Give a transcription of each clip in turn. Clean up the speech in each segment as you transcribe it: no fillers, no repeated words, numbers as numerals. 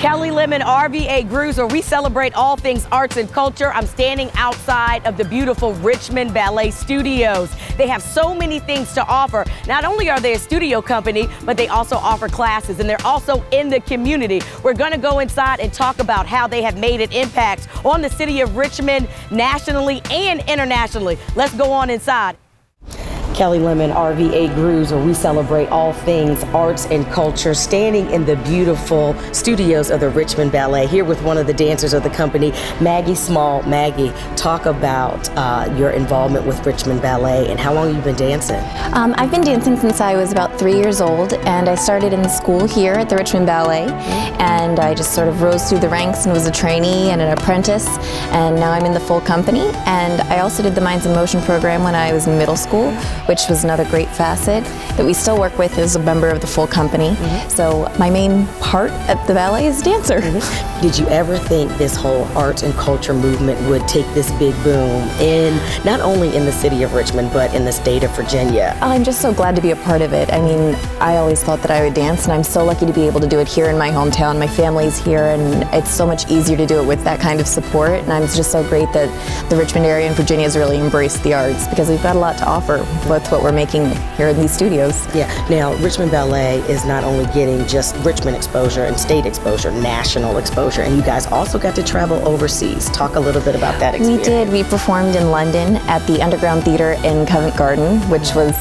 Kelli Lemon, RVA Grooves, where we celebrate all things arts and culture. I'm standing outside of the beautiful Richmond Ballet Studios. They have so many things to offer. Not only are they a studio company, but they also offer classes, and they're also in the community. We're going to go inside and talk about how they have made an impact on the city of Richmond nationally and internationally. Let's go on inside. Kelli Lemon, RVA Grooves, where we celebrate all things arts and culture, standing in the beautiful studios of the Richmond Ballet, here with one of the dancers of the company, Maggie Small. Maggie, talk about your involvement with Richmond Ballet and how long you've been dancing. I've been dancing since I was about 3 years old, and I started in the school here at the Richmond Ballet, and I just sort of rose through the ranks and was a trainee and an apprentice, and now I'm in the full company. And I also did the Minds in Motion program when I was in middle school, which was another great facet that we still work with as a member of the full company. So my main part at the ballet is dancer. Did you ever think this whole arts and culture movement would take this big boom in, not only in the city of Richmond, but in the state of Virginia? I'm just so glad to be a part of it. I mean, I always thought that I would dance, and I'm so lucky to be able to do it here in my hometown. My family's here, and it's so much easier to do it with that kind of support. And I'm just so great that the Richmond area and Virginia has really embraced the arts, because we've got a lot to offer with what we're making here in these studios. Yeah. Now, Richmond Ballet is not only getting just Richmond exposure and state exposure, national exposure, and you guys also got to travel overseas. Talk a little bit about that experience. We did. We performed in London at the Underground Theatre in Covent Garden, which was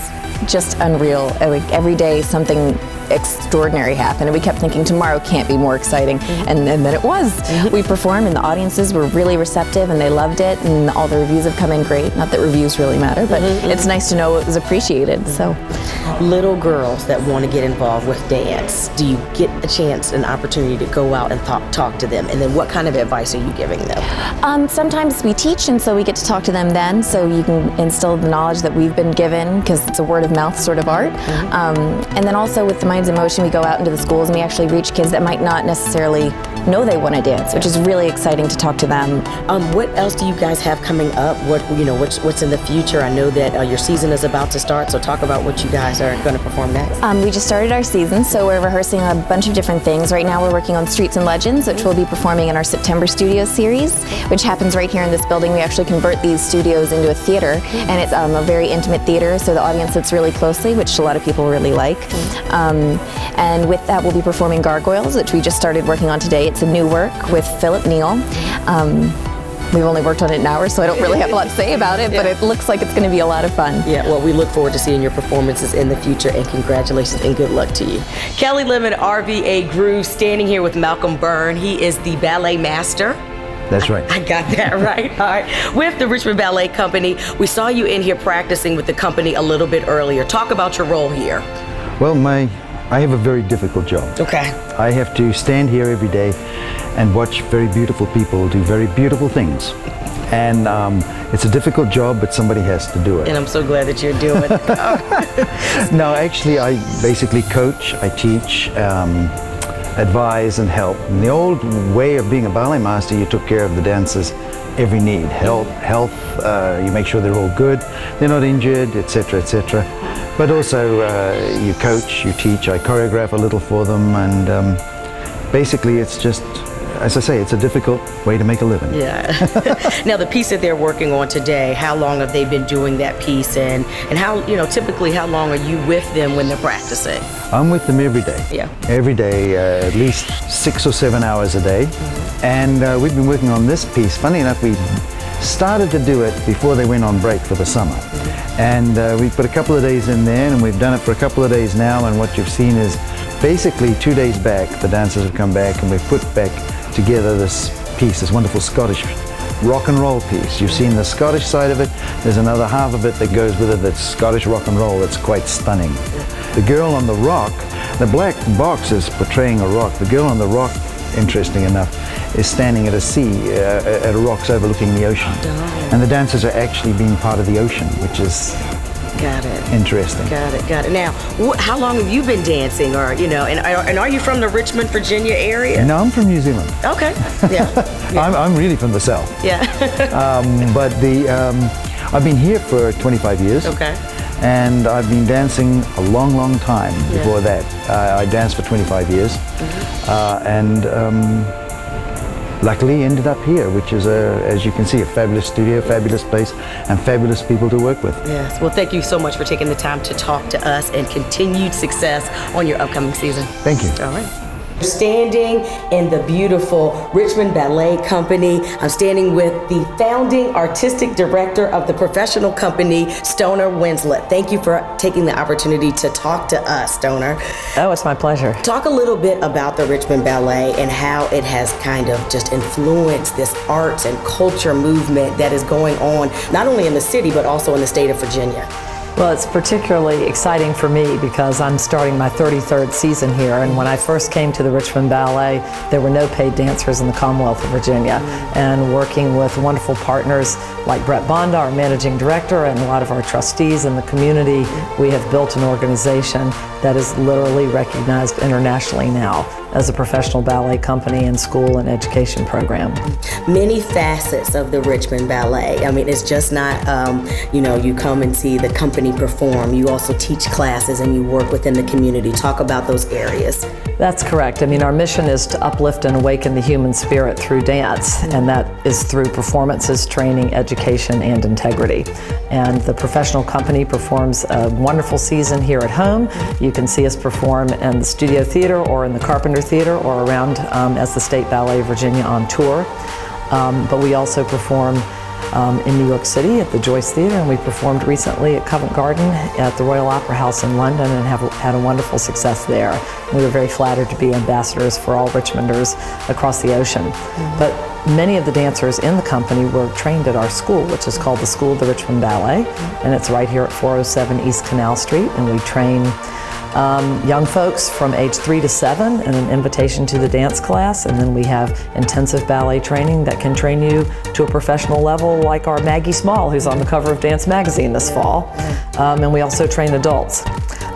just unreal. Like, every day something extraordinary happened, and we kept thinking tomorrow can't be more exciting, and then it was. We performed, and the audiences were really receptive, and they loved it, and all the reviews have come in great. Not that reviews really matter, but it's nice to know it was appreciated. So, little girls that want to get involved with dance, do you get a chance, an opportunity to go out and talk to them, and then what kind of advice are you giving them? Sometimes we teach, and so we get to talk to them then, so you can instill the knowledge that we've been given, because it's a word of mouth sort of art. And then also with the Minds in Motion, we go out into the schools and we actually reach kids that might not necessarily know they want to dance, which is really exciting to talk to them. What else do you guys have coming up? What's in the future? I know that your season is about to start, so talk about what you guys are going to perform next. We just started our season, so we're rehearsing a bunch of different things. Right now we're working on Streets and Legends, which we'll be performing in our September studio series, which happens right here in this building. We actually convert these studios into a theater, and it's a very intimate theater, so the audience sits really closely, which a lot of people really like. And with that we'll be performing Gargoyles, which we just started working on today. It's a new work with Philip Neal. We've only worked on it an hour, so I don't really have a lot to say about it, but it looks like it's going to be a lot of fun. Yeah, well, we look forward to seeing your performances in the future, and congratulations and good luck to you. Kelli Lemon, RVA Grooves, standing here with Malcolm Byrne. He is the ballet master. That's right. I got that right. All right. With the Richmond Ballet Company, we saw you in here practicing with the company a little bit earlier. Talk about your role here. Well, I have a very difficult job. Okay. I have to stand here every day and watch very beautiful people do very beautiful things. And it's a difficult job, but somebody has to do it. And I'm so glad that you're doing it. No, actually, I basically coach, I teach, advise, and help. In the old way of being a ballet master, you took care of the dancers' every need. Health, you make sure they're all good, they're not injured, etc., etc. But also you coach, you teach, I choreograph a little for them, and basically it's just, as I say, it's a difficult way to make a living. Yeah. Now the piece that they're working on today, how long have they been doing that piece, and how, typically how long are you with them when they're practicing? I'm with them every day. Yeah. Every day, at least 6 or 7 hours a day. And we've been working on this piece. Funny enough, we started to do it before they went on break for the summer. And we put a couple of days in there, and we've done it for a couple of days now, and what you've seen is basically 2 days back, the dancers have come back and we've put back together this piece, this wonderful Scottish rock and roll piece. You've seen the Scottish side of it. There's another half of it that goes with it that's Scottish rock and roll. It's quite stunning. The girl on the rock, the black box is portraying a rock. The girl on the rock, interesting enough, is standing at a sea, at a rocks overlooking the ocean. And the dancers are actually being part of the ocean, which is interesting. Got it. Now, how long have you been dancing, or and are you from the Richmond, Virginia area? No, I'm from New Zealand. Okay. Yeah. I'm really from the South. Yeah. But I've been here for 25 years. Okay. and I've been dancing a long, long time before that. I danced for 25 years, and luckily ended up here, which is, as you can see, a fabulous studio, fabulous place, and fabulous people to work with. Yes, well, thank you so much for taking the time to talk to us, and continued success on your upcoming season. Thank you. All right. Standing in the beautiful Richmond Ballet Company. I'm standing with the founding artistic director of the professional company, Stoner Winslett. Thank you for taking the opportunity to talk to us, Stoner. Oh, it's my pleasure. Talk a little bit about the Richmond Ballet and how it has kind of just influenced this arts and culture movement that is going on, not only in the city, but also in the state of Virginia. Well, it's particularly exciting for me because I'm starting my 33rd season here, and when I first came to the Richmond Ballet, there were no paid dancers in the Commonwealth of Virginia. And working with wonderful partners like Brett Bonda, our managing director, and a lot of our trustees in the community, we have built an organization that is literally recognized internationally now as a professional ballet company and school and education program. Many facets of the Richmond Ballet. I mean, it's just not, you know, you come and see the company perform. You also teach classes and you work within the community. Talk about those areas. That's correct. I mean, our mission is to uplift and awaken the human spirit through dance, and that is through performances, training, education, and integrity. And the professional company performs a wonderful season here at home. You can see us perform in the Studio Theater or in the Carpenter Theater or around as the State Ballet of Virginia on tour. But we also perform in New York City at the Joyce Theater, and we performed recently at Covent Garden at the Royal Opera House in London and have had a wonderful success there. We were very flattered to be ambassadors for all Richmonders across the ocean. But many of the dancers in the company were trained at our school, which is called the School of the Richmond Ballet, and it's right here at 407 East Canal Street, and we train young folks from age 3 to 7 and an invitation to the dance class, and then we have intensive ballet training that can train you to a professional level, like our Maggie Small, who's on the cover of Dance Magazine this fall, and we also train adults.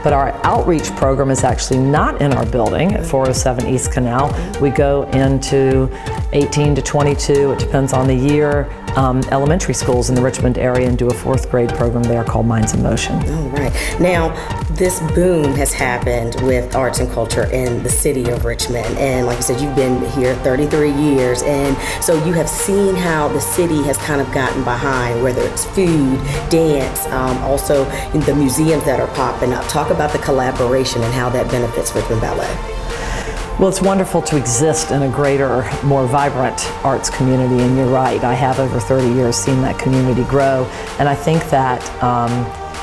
But our outreach program is actually not in our building at 407 East Canal. We go into 18 to 22, it depends on the year, elementary schools in the Richmond area and do a 4th grade program there called Minds in Motion. All right. Now, this boom has happened with arts and culture in the city of Richmond. And like you said, you've been here 33 years. And so you have seen how the city has kind of gotten behind, whether it's food, dance, also the museums that are popping up. Talk about the collaboration and how that benefits Richmond Ballet. Well, it's wonderful to exist in a greater, more vibrant arts community, and you're right. I have over 30 years seen that community grow, and I think that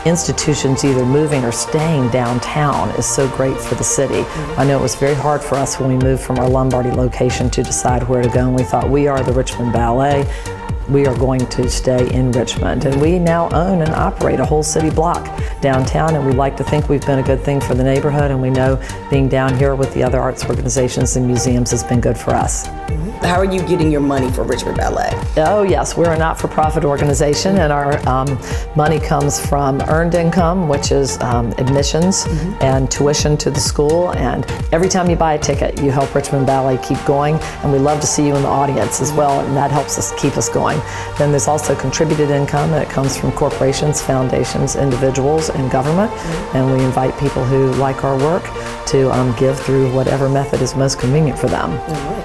institutions either moving or staying downtown is so great for the city. I know it was very hard for us when we moved from our Lombardy location to decide where to go, and we thought, we are the Richmond Ballet. We are going to stay in Richmond, and we now own and operate a whole city block downtown, and we like to think we've been a good thing for the neighborhood, and we know being down here with the other arts organizations and museums has been good for us. How are you getting your money for Richmond Ballet? Oh yes, we're a not-for-profit organization, and our money comes from earned income, which is admissions and tuition to the school, and every time you buy a ticket, you help Richmond Ballet keep going, and we love to see you in the audience as well, and that helps us keep us going. Then there's also contributed income that comes from corporations, foundations, individuals, and government, and we invite people who like our work to give through whatever method is most convenient for them.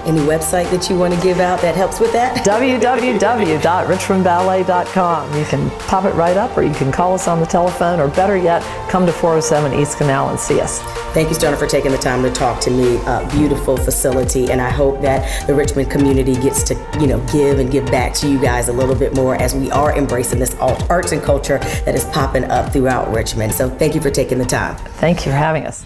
Any website that you want to give out that helps with that? www.richmondballet.com. You can pop it right up, or you can call us on the telephone, or better yet, come to 407 East Canal and see us. Thank you, Stoner, for taking the time to talk to me. Beautiful facility, and I hope that the Richmond community gets to, give and give back to you guys a little bit more as we are embracing this arts and culture that is popping up throughout Richmond. So thank you for taking the time. Thank you for having us.